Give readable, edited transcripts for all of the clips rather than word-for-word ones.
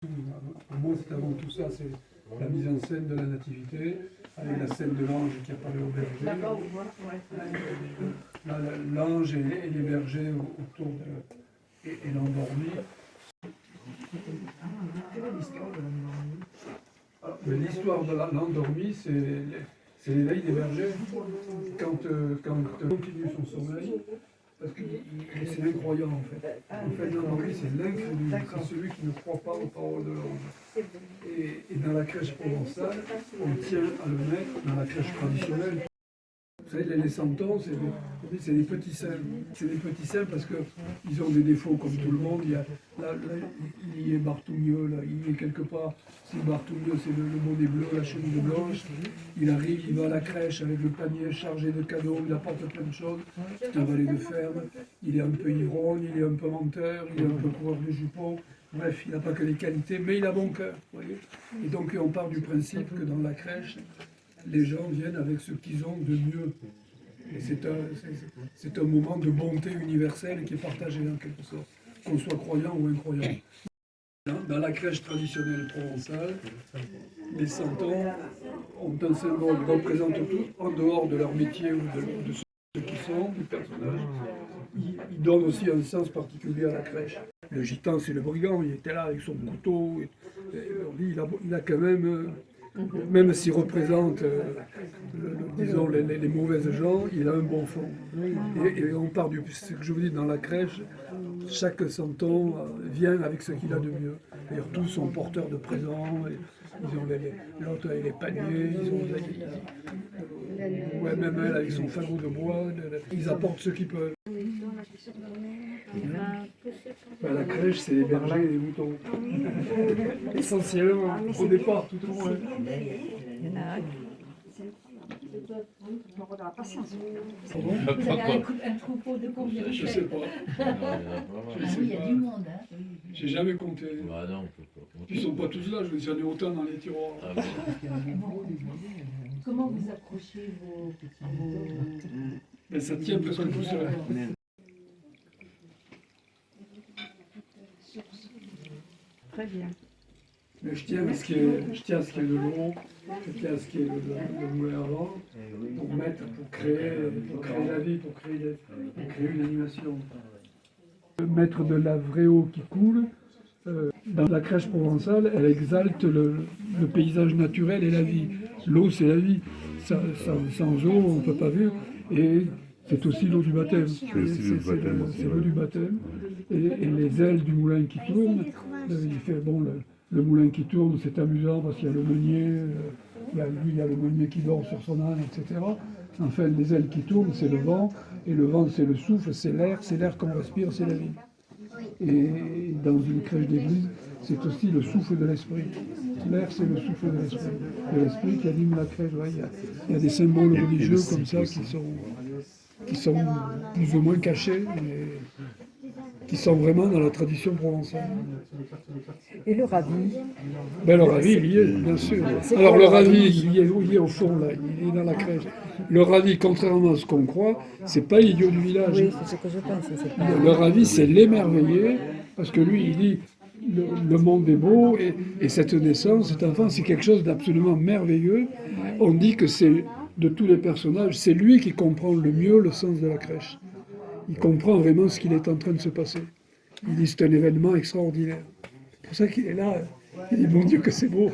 Pour moi, c'est avant tout ça, c'est la mise en scène de la nativité, avec la scène de l'ange qui apparaît au berger. L'ange et les bergers autour et l'endormi. L'histoire de l'endormi, c'est l'éveil des bergers. Quand il continue son sommeil, parce que c'est l'incroyant en fait. En fait, l'endormi, c'est l'incrédule, c'est celui qui ne croit pas aux paroles de l'ange. Et dans la crèche provençale, on tient à le mettre dans la crèche traditionnelle. Vous savez, les santons, c'est des petits saints. C'est des petits saints parce qu'ils ont des défauts comme tout le monde. Il y a Bartholomew, là, il y est quelque part. Si Bartholomew, c'est le bonnet bleu, la chemise blanche. Il arrive, il va à la crèche avec le panier chargé de cadeaux, il apporte plein de choses. C'est un valet de ferme. Il est un peu ivrogne, il est un peu menteur, il est un peu coureur de jupons. Bref, il n'a pas que des qualités, mais il a bon cœur. Voyez. Et donc, on part du principe que dans la crèche, les gens viennent avec ce qu'ils ont de mieux. Et c'est un moment de bonté universelle qui est partagé en quelque sorte, qu'on soit croyant ou incroyant. Dans la crèche traditionnelle provençale, les santons ont un symbole, ils représentent tout, en dehors de leur métier ou de ce qu'ils sont, du personnage. Ils donnent aussi un sens particulier à la crèche. Le gitan, c'est le brigand, il était là avec son couteau. Et il a quand même s'il représente, disons, les mauvaises gens, il a un bon fond. Et on part du... Ce que je vous dis, dans la crèche, chaque santon vient avec ce qu'il a de mieux. D'ailleurs, tous sont porteurs de présents. Ils ont l'autre avec les paniers, même elle avec son fagot de bois. Ils apportent ce qu'ils peuvent. La crèche, c'est les bergers et les moutons. Essentiellement, au départ, tout au moins. Il y en a un. Vous avez un troupeau de combien? Je sais pas. Il y a du monde. J'ai jamais compté. Bah non, on peut pas. Ils sont pas tous là, je veux dire, il y en a autant dans les tiroirs. Ah bon. Comment vous accrochez vos... Mais ça tient presque tout seul. Très bien. Mais je tiens à ce qu'il y ait de l'eau, je tiens à ce qu'il y ait le moulin à vent, pour créer la vie, pour créer une animation. Mettre de la vraie eau qui coule, dans la crèche provençale, elle exalte le paysage naturel et la vie. L'eau, c'est la vie. Sans eau, on ne peut pas vivre. Et c'est aussi l'eau du baptême. C'est l'eau du baptême. Et les ailes du moulin qui tournent, il fait bon. Le moulin qui tourne, c'est amusant parce qu'il y a le meunier, il y a le meunier qui dort sur son âne, etc. Enfin, les ailes qui tournent, c'est le vent, et le vent, c'est le souffle, c'est l'air qu'on respire, c'est la vie. Et dans une crèche d'église, c'est aussi le souffle de l'esprit. L'air, c'est le souffle de l'esprit qui anime la crèche. Ouais, il y a des symboles religieux comme ça qui sont plus ou moins cachés, mais qui sont vraiment dans la tradition provençale. Et le ravi? Ben, le ravi, il y est, bien sûr. Alors le ravi, il est au fond, là, il est dans la crèche. Le ravi, contrairement à ce qu'on croit, c'est pas l'idiot du village. Oui, c'est ce que je pense. Le ravi, c'est l'émerveillé, parce que lui, il dit, le monde est beau, et cette naissance, cet enfant, c'est quelque chose d'absolument merveilleux. On dit que c'est, de tous les personnages, c'est lui qui comprend le mieux le sens de la crèche. Il comprend vraiment ce qu'il est en train de se passer. Il dit c'est un événement extraordinaire. C'est pour ça qu'il est là. Il dit mon Dieu que c'est beau.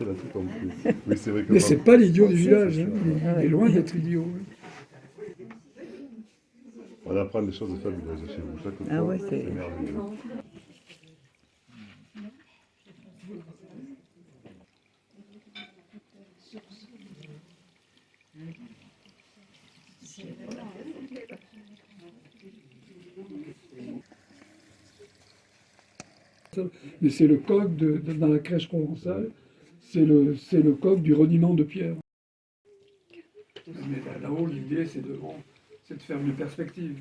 Oui, c'est vrai que mais c'est pas l'idiot du village. Hein. Il est loin d'être idiot. on apprend des choses fabuleuses chez vous. Chaque fois, Ouais, c'est merveilleux. Mais c'est le coq dans la crèche provençale, c'est le coq du reniement de pierre. Mais là-haut, l'idée, c'est de faire une perspective.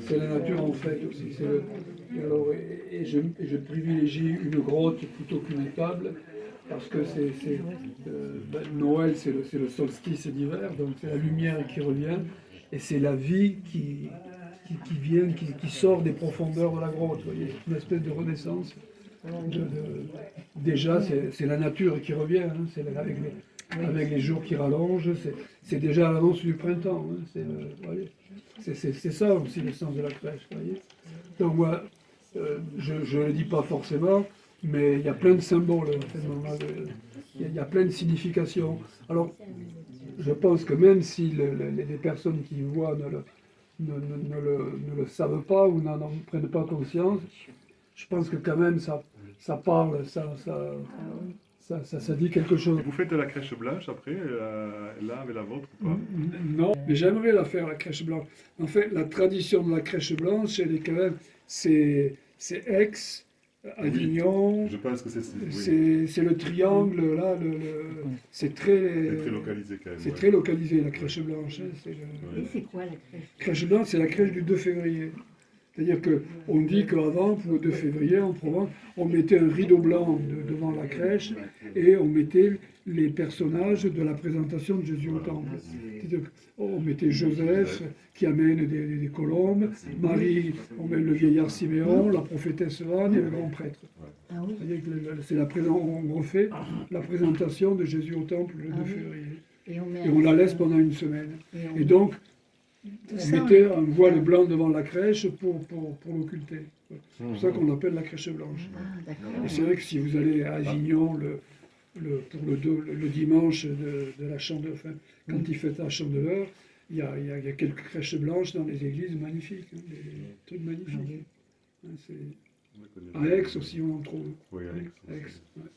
C'est la nature en fait aussi. Alors, et je privilégie une grotte plutôt qu'une étable, parce que Noël, c'est le solstice d'hiver, donc c'est la lumière qui revient, et c'est la vie qui qui vient, qui sort des profondeurs de la grotte. Vous voyez, une espèce de renaissance. Déjà, c'est la nature qui revient, hein, avec les jours qui rallongent, c'est déjà l'annonce du printemps. Hein, c'est ça aussi le sens de la crèche. Voyez. Donc moi, je ne le dis pas forcément, mais il y a plein de symboles. Il y a plein de significations. Alors, je pense que même si les personnes qui voient ne le savent pas ou n'en prennent pas conscience, je pense que quand même ça parle, ça dit quelque chose. Vous faites la crèche blanche après, là avec la vôtre ou pas? Non, mais j'aimerais la faire, la crèche blanche. En fait, la tradition de la crèche blanche, elle est quand même, c'est Aix, Avignon, Je pense que oui. c'est le triangle, là, c'est très localisé quand même. c'est ouais. très localisé, la crèche blanche. Hein, Et c'est quoi la crèche? crèche blanche, c'est la crèche du 2 février. C'est-à-dire qu'on dit qu'avant, pour le 2 février, en Provence, on mettait un rideau blanc devant la crèche et on mettait les personnages de la présentation de Jésus au temple. C'est-à-dire qu'on mettait Joseph qui amène des colombes, Marie, on met le vieillard Siméon, la prophétesse Anne et le grand prêtre. Ah oui. C'est-à-dire que on refait la présentation de Jésus au temple le 2 février. Et on la laisse pendant une semaine. Et donc, on mettait un voile blanc devant la crèche pour l'occulter. C'est pour ça qu'on l'appelle la crèche blanche. Ah, d'accord. Et c'est vrai que si vous allez à Avignon pour le dimanche de la chandeleur, enfin, quand il fait la chandeleur, il y a quelques crèches blanches dans les églises magnifiques, hein, des trucs magnifiques. Hein, à Aix aussi on en trouve. Oui, à Aix. Aix, ouais.